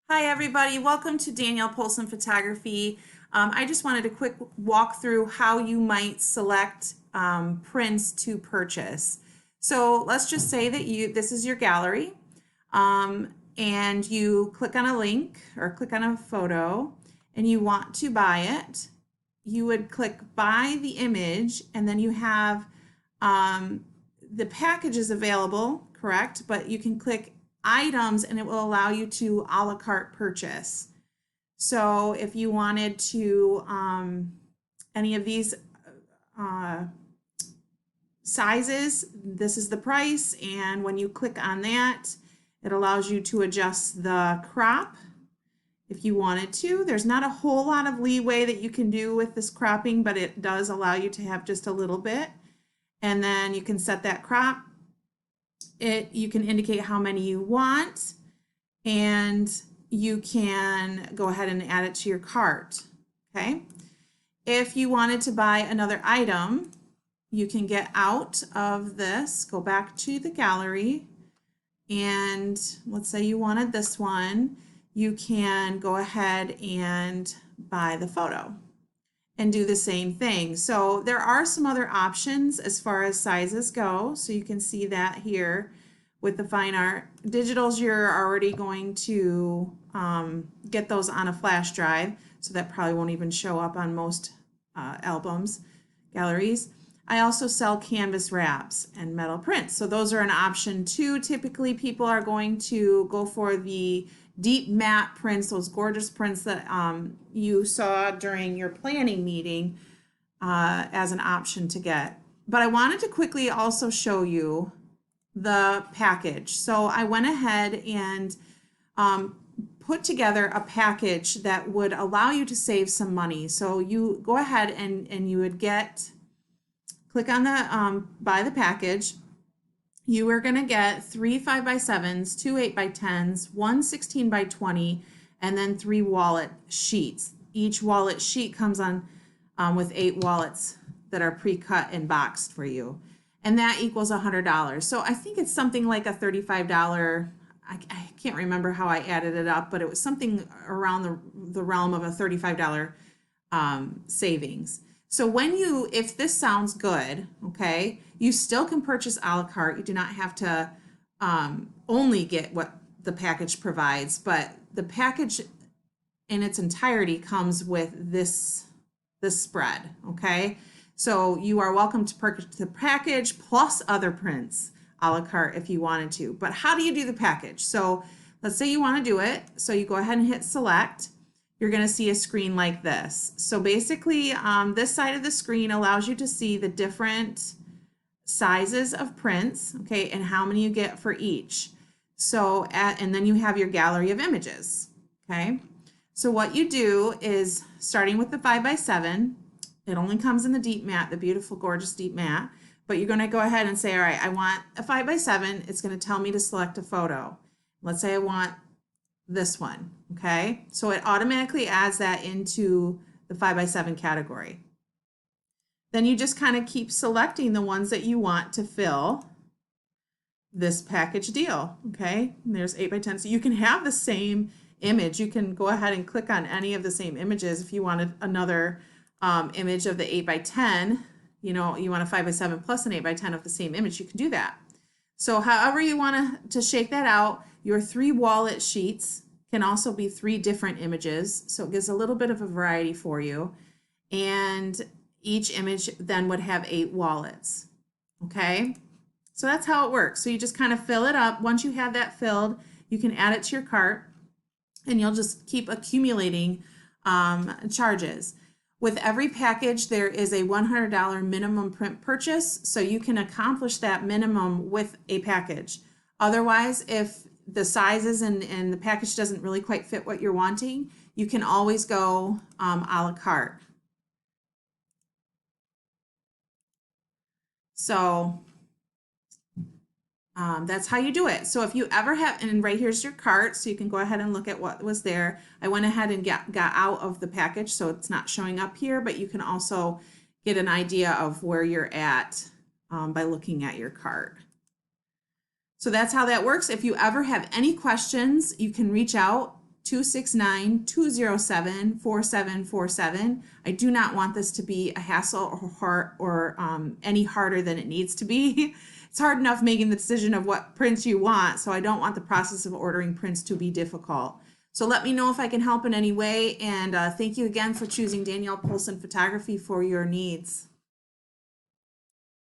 Hi everybody, welcome to Danielle Polson Photography. I just wanted a quick walk through how you might select prints to purchase. So let's just say that this is your gallery and you click on a link or click on a photo and you want to buy it. You would click buy the image and then you have the package is available, correct? But you can click items and it will allow you to a la carte purchase. So if you wanted to any of these sizes, this is the price, and when you click on that, it allows you to adjust the crop if you wanted to. There's not a whole lot of leeway that you can do with this cropping, but it does allow you to have just a little bit. And then you can set that crop. You can indicate how many you want, and you can go ahead and add it to your cart. Okay. If you wanted to buy another item, you can get out of this, go back to the gallery, and let's say you wanted this one, you can go ahead and buy the photo and do the same thing. So there are some other options as far as sizes go. So you can see that here with the fine art. Digitals, you're already going to get those on a flash drive. So that probably won't even show up on most albums, galleries. I also sell canvas wraps and metal prints. So those are an option too. Typically people are going to go for the deep matte prints, those gorgeous prints that you saw during your planning meeting as an option to get. But I wanted to quickly also show you the package. So I went ahead and put together a package that would allow you to save some money. So you go ahead and you would click on the buy the package. You are going to get 3 5x7s, 2 8x10s, 1 16x20, and then 3 wallet sheets. Each wallet sheet comes on with 8 wallets that are pre-cut and boxed for you. And that equals $100. So I think it's something like a $35. I can't remember how I added it up, but it was something around the realm of a $35 savings. So if this sounds good, okay, you still can purchase a la carte. You do not have to only get what the package provides, but the package in its entirety comes with this spread, okay? So you are welcome to purchase the package plus other prints a la carte if you wanted to. But how do you do the package? So let's say you want to do it. So you go ahead and hit select. You're going to see a screen like this. So basically this side of the screen allows you to see the different sizes of prints, okay, and how many you get for each. So and then you have your gallery of images, okay? So what you do is, starting with the 5x7, it only comes in the deep matte, the beautiful, gorgeous deep matte, but you're going to go ahead and say, all right, I want a 5x7. It's going to tell me to select a photo. Let's say I want this one, okay? So it automatically adds that into the 5x7 category. Then you just kind of keep selecting the ones that you want to fill this package deal, okay? And there's 8x10. So you can have the same image. You can go ahead and click on any of the same images. If you wanted another image of the 8x10, you know, you want a 5x7 plus an 8x10 of the same image, you can do that. So however you want to shake that out, your 3 wallet sheets can also be 3 different images. So it gives a little bit of a variety for you. And each image then would have 8 wallets. Okay, so that's how it works. So you just kind of fill it up. Once you have that filled, you can add it to your cart and you'll just keep accumulating charges. With every package, there is a $100 minimum print purchase, so you can accomplish that minimum with a package. Otherwise, if the sizes and the package doesn't really quite fit what you're wanting, you can always go a la carte. So that's how you do it. So if you ever have, and right here's your cart, so you can go ahead and look at what was there. I went ahead and got out of the package, so it's not showing up here, but you can also get an idea of where you're at by looking at your cart. So that's how that works. If you ever have any questions, you can reach out 269-207-4747. I do not want this to be a hassle or any harder than it needs to be. It's hard enough making the decision of what prints you want, so I don't want the process of ordering prints to be difficult. So let me know if I can help in any way, and thank you again for choosing Danielle Polson Photography for your needs.